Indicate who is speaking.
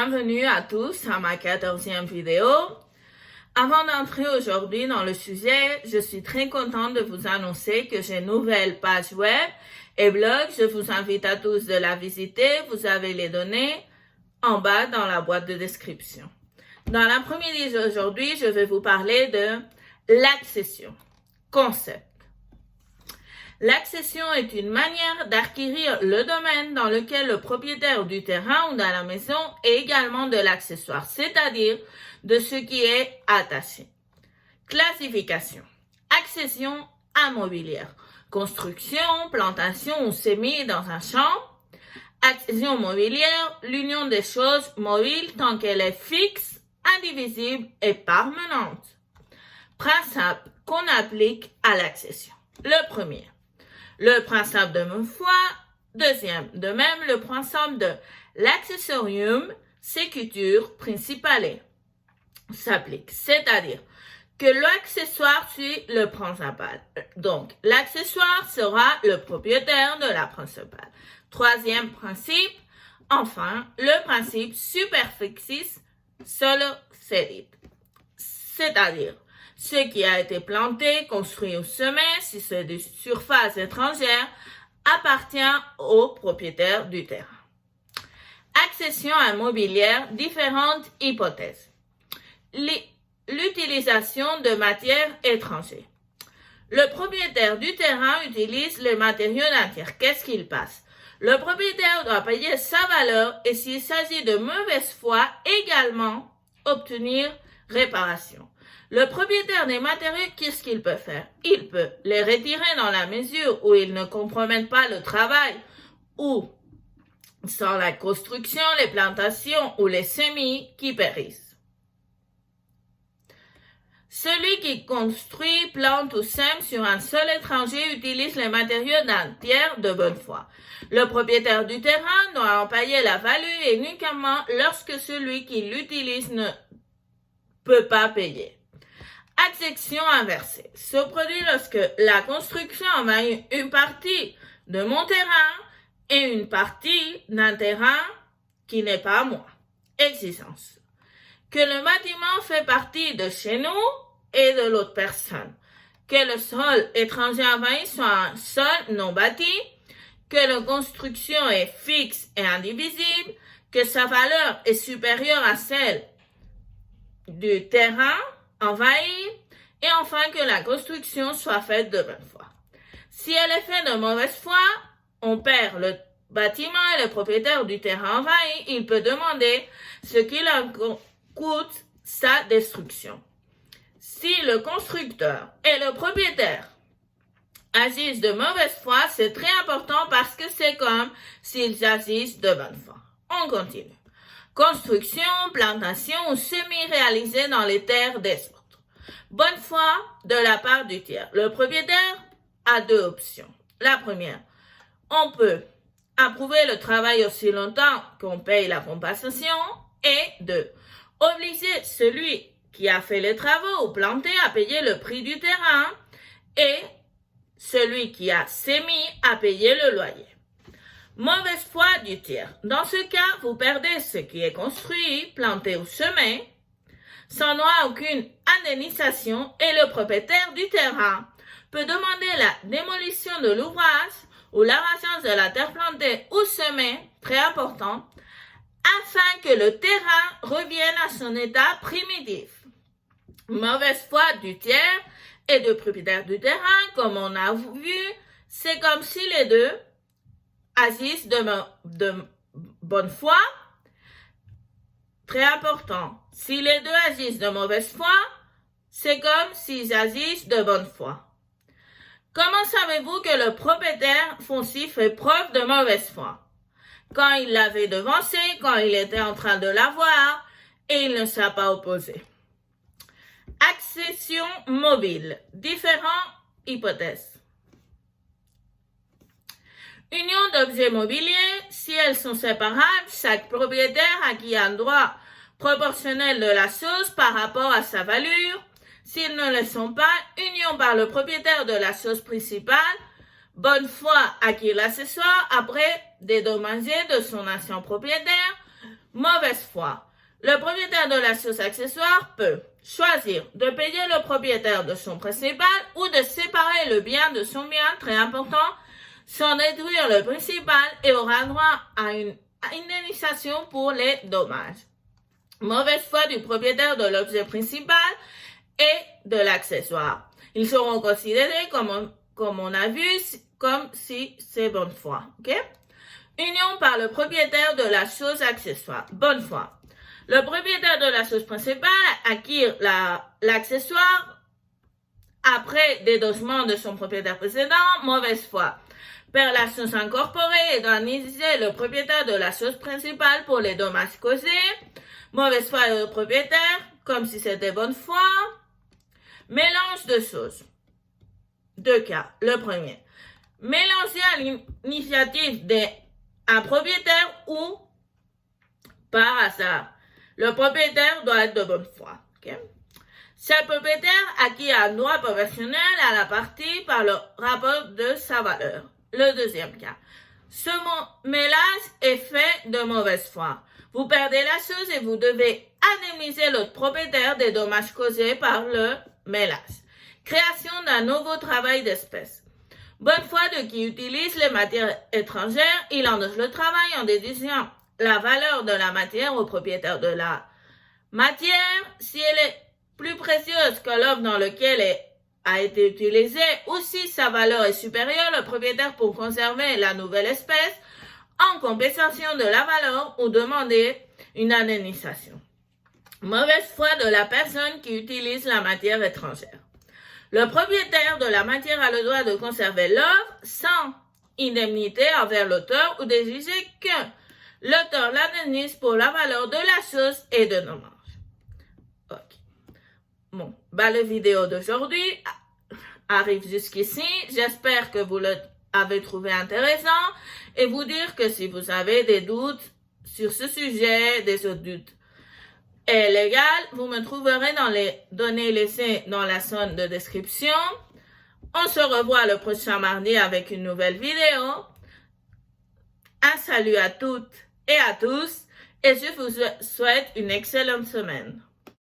Speaker 1: Bienvenue à tous à ma 14e vidéo. Avant d'entrer aujourd'hui dans le sujet, je suis très contente de vous annoncer que j'ai une nouvelle page web et blog. Je vous invite à tous de la visiter. Vous avez les données en bas dans la boîte de description. Dans l'après-midi d'aujourd'hui, je vais vous parler de l'accession. Concept. L'accession est une manière d'acquérir le domaine dans lequel le propriétaire du terrain ou de la maison est également de l'accessoire, c'est-à-dire de ce qui est attaché. Classification. Accession immobilière. Construction, plantation ou semis dans un champ. Accession mobilière, l'union des choses mobiles tant qu'elle est fixe, indivisible et permanente. Principe qu'on applique à l'accession. Le premier. Le principe de mon foi. Deuxième, de même le principe de l'accessorium sequitur principale s'applique, c'est-à-dire que l'accessoire suit le principal. Donc, l'accessoire sera le propriétaire de la principale. Troisième principe, enfin, le principe superficies solo cedit, c'est-à-dire ce qui a été planté, construit ou semé, si c'est de surface étrangère, appartient au propriétaire du terrain. Accession immobilière, différentes hypothèses. L'utilisation de matières étrangères. Le propriétaire du terrain utilise les matériaux d'intérieur. Qu'est-ce qu'il passe? Le propriétaire doit payer sa valeur et s'il s'agit de mauvaise foi, également obtenir réparation. Le propriétaire des matériaux, qu'est-ce qu'il peut faire? Il peut les retirer dans la mesure où ils ne compromettent pas le travail ou sans la construction, les plantations ou les semis qui périssent. Celui qui construit, plante ou sème sur un sol étranger utilise les matériaux d'un tiers de bonne foi. Le propriétaire du terrain doit en payer la valeur uniquement lorsque celui qui l'utilise ne peut pas payer. Accession inversée se produit lorsque la construction envahit une partie de mon terrain et une partie d'un terrain qui n'est pas à moi. Existence. Que le bâtiment fait partie de chez nous et de l'autre personne. Que le sol étranger envahi soit un sol non bâti. Que la construction est fixe et indivisible. Que sa valeur est supérieure à celle du terrain envahi. Et enfin, que la construction soit faite de bonne foi. Si elle est faite de mauvaise foi, on perd le bâtiment et le propriétaire du terrain envahi, il peut demander ce qu'il coûte sa destruction. Si le constructeur et le propriétaire agissent de mauvaise foi, c'est très important parce que c'est comme s'ils agissent de bonne foi. On continue. Construction, plantation ou semis réalisés dans les terres des autres. Bonne foi de la part du tiers. Le propriétaire a deux options. La première, on peut approuver le travail aussi longtemps qu'on paye la compensation. Et deux, obliger celui qui a fait les travaux ou planté à payer le prix du terrain et celui qui a sémi à payer le loyer. Mauvaise foi du tiers. Dans ce cas, vous perdez ce qui est construit, planté ou semé, sans droit à aucune indemnisation et le propriétaire du terrain peut demander la démolition de l'ouvrage ou l'arrachage de la terre plantée ou semée, très important, afin que le terrain revienne à son état primitif. Mauvaise foi du tiers et du propriétaire du terrain, comme on a vu, c'est comme si les deux agissent de bonne foi. Très important. Si les deux agissent de mauvaise foi, c'est comme s'ils agissent de bonne foi. Comment savez-vous que le propriétaire foncier fait preuve de mauvaise foi? Quand il l'avait devancé, quand il était en train de l'avoir, et il ne s'est pas opposé. Accession mobile. Différentes hypothèses. Union d'objets mobiliers, si elles sont séparables, chaque propriétaire acquiert un droit proportionnel de la chose par rapport à sa valeur. S'ils ne le sont pas, union par le propriétaire de la chose principale, bonne foi acquiert l'accessoire après dédommagé de son ancien propriétaire, Mauvaise foi. Le propriétaire de la chose accessoire peut choisir de payer le propriétaire de son principal ou de séparer le bien de son bien très important sans détruire le principal et aura droit à une indemnisation pour les dommages. Mauvaise foi du propriétaire de l'objet principal et de l'accessoire. Ils seront considérés comme on a vu, comme si c'est bonne foi. Okay? Union par le propriétaire de la chose accessoire. Bonne foi. Le propriétaire de la chose principale acquiert l'accessoire après dédossement de son propriétaire précédent. Mauvaise foi. Perd la chose incorporée et doit indemniser le propriétaire de la chose principale pour les dommages causés. Mauvaise foi du propriétaire, comme si c'était bonne foi. Mélange de choses. Deux cas. Le premier. Mélanger à l'initiative d'un propriétaire ou par hasard. Le propriétaire doit être de bonne foi. Okay? Chaque propriétaire acquiert un droit professionnel à la partie par le rapport de sa valeur. Le deuxième cas. Ce mélange est fait de mauvaise foi. Vous perdez la chose et vous devez indemniser l'autre propriétaire des dommages causés par le mélange. Création d'un nouveau travail d'espèce. Bonne foi de qui utilise les matières étrangères, il endosse le travail en déduisant la valeur de la matière au propriétaire de la matière. Si elle est plus précieuse que l'œuvre dans laquelle elle a été utilisée ou si sa valeur est supérieure, le propriétaire peut conserver la nouvelle espèce en compensation de la valeur ou demander une indemnisation. Mauvaise foi de la personne qui utilise la matière étrangère. Le propriétaire de la matière a le droit de conserver l'œuvre sans indemnité envers l'auteur ou d'exiger que l'auteur l'indemnise pour la valeur de la chose et de dommages. Ok. Bon, la vidéo d'aujourd'hui arrive jusqu'ici. J'espère que vous l'avez trouvé intéressant et vous dire que si vous avez des doutes sur ce sujet, des autres doutes légaux, vous me trouverez dans les données laissées dans la zone de description. On se revoit le prochain mardi avec une nouvelle vidéo. Un salut à toutes et à tous et je vous souhaite une excellente semaine.